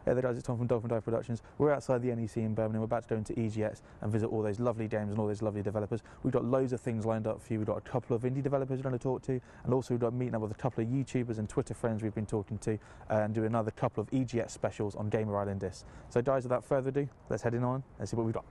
Hey there guys, it's Tom from Dolphin Productions. We're outside the NEC in Birmingham. We're about to go into EGX and visit all those lovely games and all those lovely developers. We've got loads of things lined up for you. We've got a couple of indie developers we're going to talk to, and also we've got meeting up with a couple of YouTubers and Twitter friends we've been talking to, and do another couple of EGX specials on Gamer Island discs. So guys, without further ado, let's head in on and see what we've got.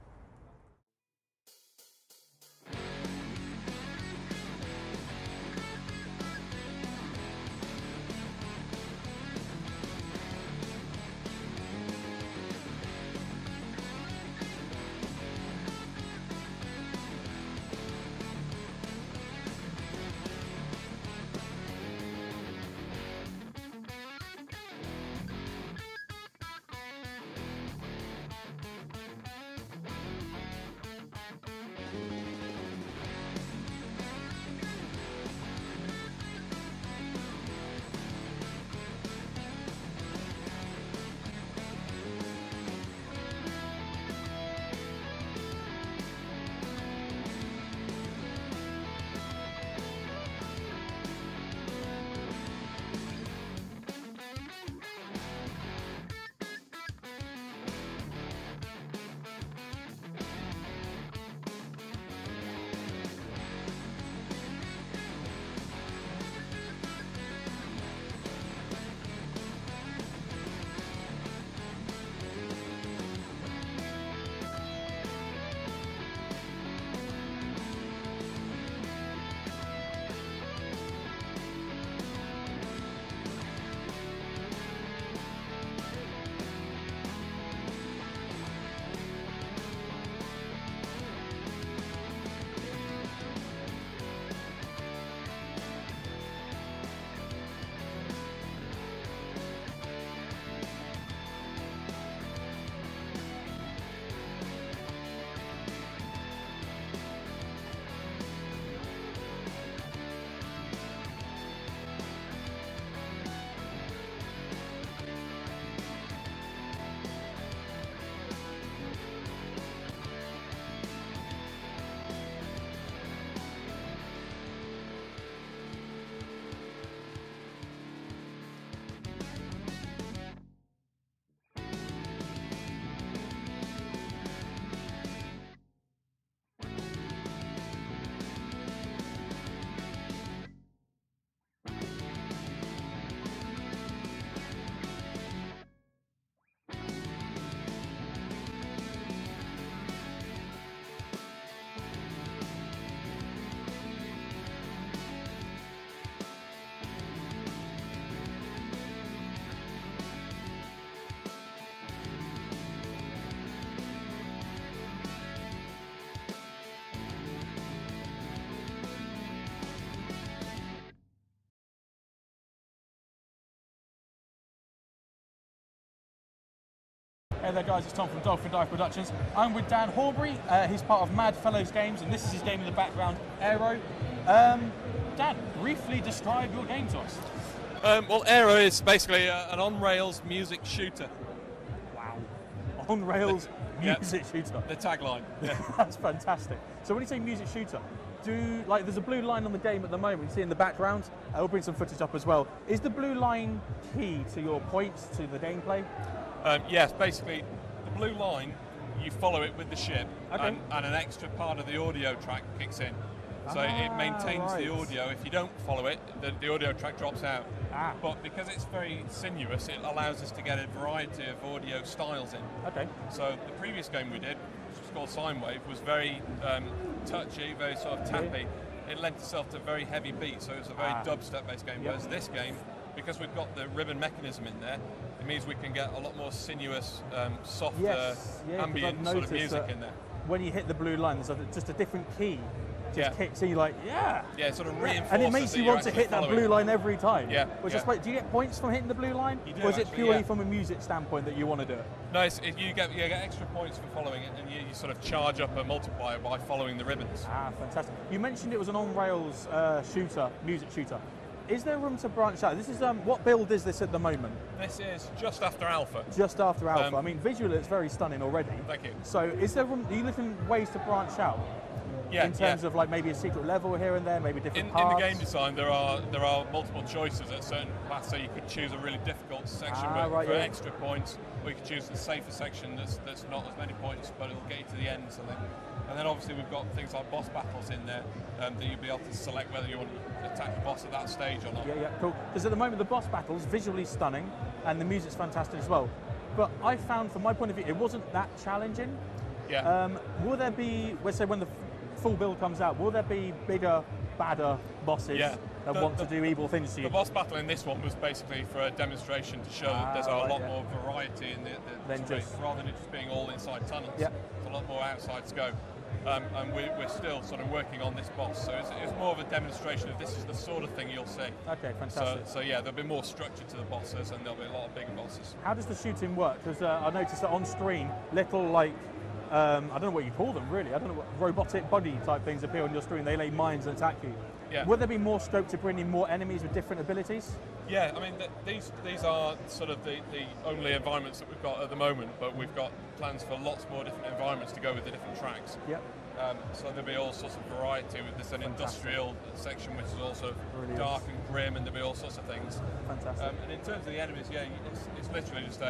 Hey there guys, it's Tom from Dolphin Productions. I'm with Dan Horbury, he's part of Mad Fellows Games, and this is his game in the background, Aeero. Dan, briefly describe your game to us. Well, Aeero is basically an on-rails music shooter. Wow. On-rails music shooter. The tagline. Yeah. That's fantastic. So when you say music shooter, there's a blue line on the game at the moment, you see in the background, we'll bring some footage up as well. Is the blue line key to your points, to the gameplay? Yes, basically the blue line, you follow it with the ship, and an extra part of the audio track kicks in. So it maintains the audio. If you don't follow it, the audio track drops out. But because it's very sinuous, it allows us to get a variety of audio styles in. Okay. So the previous game we did, which was called Sine Wave, was very touchy, very sort of tappy. It lent itself to very heavy beats, so it was a very dubstep-based game. Whereas this game, because we've got the ribbon mechanism in there, it means we can get a lot more sinuous, softer, ambient sort of music in there. When you hit the blue line, there's just a different key. Just kicks in, you're like, yeah, it sort of reinforces. And it makes you want to hit that blue line every time. Yeah. Which I suppose, do you get points from hitting the blue line? You do, or is it purely from a music standpoint that you want to do it? No, you get extra points for following it, and you sort of charge up a multiplier by following the ribbons. Fantastic. You mentioned it was an on-rails shooter, music shooter. Is there room to branch out? This is what build is this at the moment? This is just after alpha. Just after alpha. I mean, visually it's very stunning already. Thank you. So, is there room? Are you looking ways to branch out? in terms of like maybe a secret level here and there, maybe different parts? In the game design, there are multiple choices at certain paths, so you could choose a really difficult section for extra points, or you could choose a safer section that's not as many points, but it'll get you to the end. And then obviously we've got things like boss battles in there that you'll be able to select whether you want to attack the boss at that stage or not. Yeah, cool. Because at the moment the boss battle's visually stunning and the music's fantastic as well. But I found, from my point of view, it wasn't that challenging. Yeah. Will there be, let's say when the full build comes out, will there be bigger, badder bosses that want to do evil things to you? The boss battle in this one was basically for a demonstration to show that there's a lot more variety in the space, rather than it just being all inside tunnels. Yeah. There's a lot more outside scope. And we're still sort of working on this boss, so it's more of a demonstration of this is the sort of thing you'll see. Okay, fantastic. So yeah, there'll be more structure to the bosses, and there'll be a lot of bigger bosses. How does the shooting work? Because I noticed that on screen, little like, I don't know what you call them really, I don't know what robotic body type things appear on your screen, they lay mines and attack you. Yeah. Will there be more scope to bring in more enemies with different abilities? Yeah, I mean, these are sort of the only environments that we've got at the moment, but we've got plans for lots more different environments to go with the different tracks. Yep. So there'll be all sorts of variety with this, an industrial section which is also dark and grim, and there'll be all sorts of things. Fantastic. And in terms of the enemies, yeah, it's literally just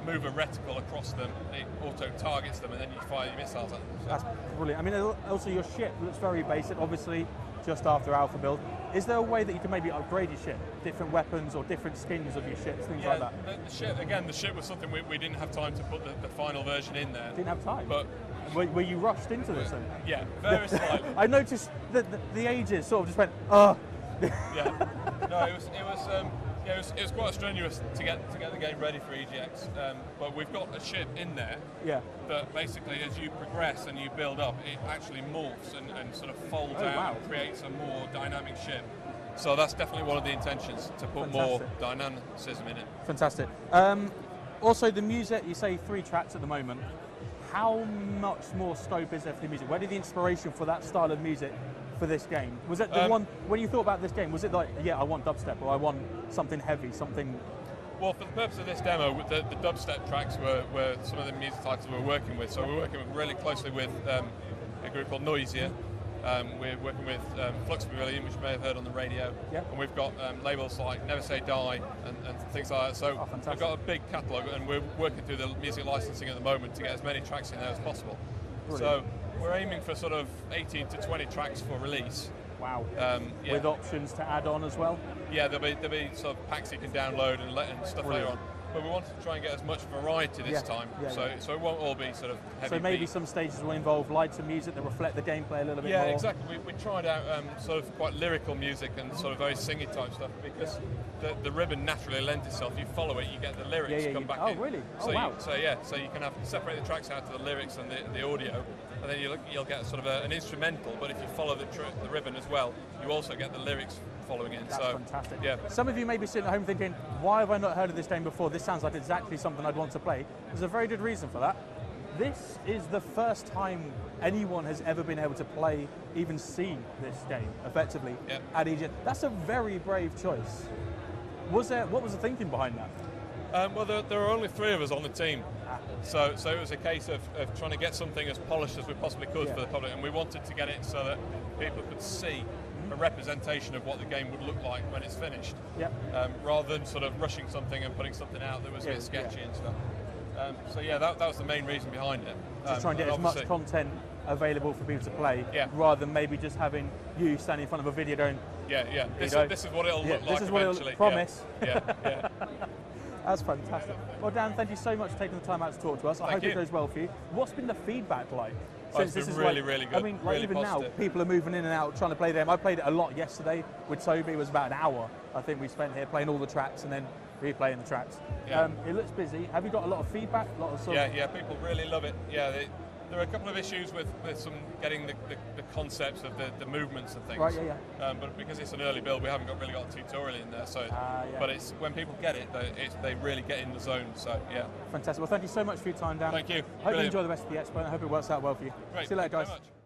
move a reticle across them, it auto targets them, and then you fire your missiles at them. So. That's brilliant. I mean, also your ship looks very basic, obviously just after alpha build. Is there a way that you can maybe upgrade your ship? Different weapons or different skins of your ships, things like that? The ship was something we didn't have time to put the final version in there. Didn't have time? But were you rushed into this then? Yeah, very slightly. I noticed that the ages sort of just went, oh. Yeah. No, it was quite strenuous to get the game ready for EGX, but we've got a ship in there that basically, as you progress and you build up, it actually morphs and sort of folds out and creates a more dynamic ship. So that's definitely one of the intentions, to put more dynamicism in it. Fantastic. Also, the music, you say 3 tracks at the moment. How much more scope is there for the music? Where did the inspiration for that style of music for this game? Was it the one, when you thought about this game, was it like, yeah, I want dubstep, or I want something heavy, something... Well, for the purpose of this demo, the dubstep tracks were some of the music titles we're working with. So we're working really closely with a group called Noisier. We're working with Flux Pavilion, which you may have heard on the radio. Yeah. And we've got labels like Never Say Die and things like that. So we've got a big catalogue, and we're working through the music licensing at the moment to get as many tracks in there as possible. Brilliant. So we're aiming for sort of 18 to 20 tracks for release. Wow. With options to add on as well? Yeah, there'll be sort of packs you can download and stuff later on. But we wanted to try and get as much variety this time, so it won't all be sort of heavy. So maybe some stages will involve lighter music that reflect the gameplay a little bit more. Yeah, exactly. We tried out sort of quite lyrical music and sort of very singy type stuff, because the ribbon naturally lends itself. You follow it, you get the lyrics come back in. Oh, really? So wow. So you can separate the tracks out to the lyrics and the audio, and then you'll get sort of an instrumental. But if you follow the ribbon as well, you also get the lyrics following in. That's fantastic. Yeah. Some of you may be sitting at home thinking, why have I not heard of this game before? This sounds like exactly something I'd want to play. There's a very good reason for that. This is the first time anyone has ever been able to play, even see this game effectively at EGX. That's a very brave choice. What was the thinking behind that? Well, there are only 3 of us on the team, so it was a case of trying to get something as polished as we possibly could for the public, and we wanted to get it so that people could see a representation of what the game would look like when it's finished, rather than sort of rushing something and putting something out that was a bit sketchy and stuff. So yeah, that was the main reason behind it. Just trying to get as much content available for people to play, rather than maybe just having you standing in front of a video going, this is what it'll look like this is what eventually. It'll promise. Yeah. That's fantastic. Well, Dan, thank you so much for taking the time out to talk to us. I hope it goes well for you. What's been the feedback like? It's been really good. I mean, really even positive. now, people are moving in and out trying to play them. I played it a lot yesterday with Toby. It was about an hour, I think, we spent here playing all the tracks and then replaying the tracks. Yeah. It looks busy. Have you got a lot of feedback? A lot of people really love it. Yeah, there are a couple of issues with some getting the concepts of the movements and things. Right, but because it's an early build, we haven't really got a tutorial in there. So, but it's when people get it, they really get in the zone. So yeah. Fantastic. Well, thank you so much for your time, Dan. Thank you. Hope you enjoy the rest of the expo, and I hope it works out well for you. Great. See you later, guys. Thank you very much.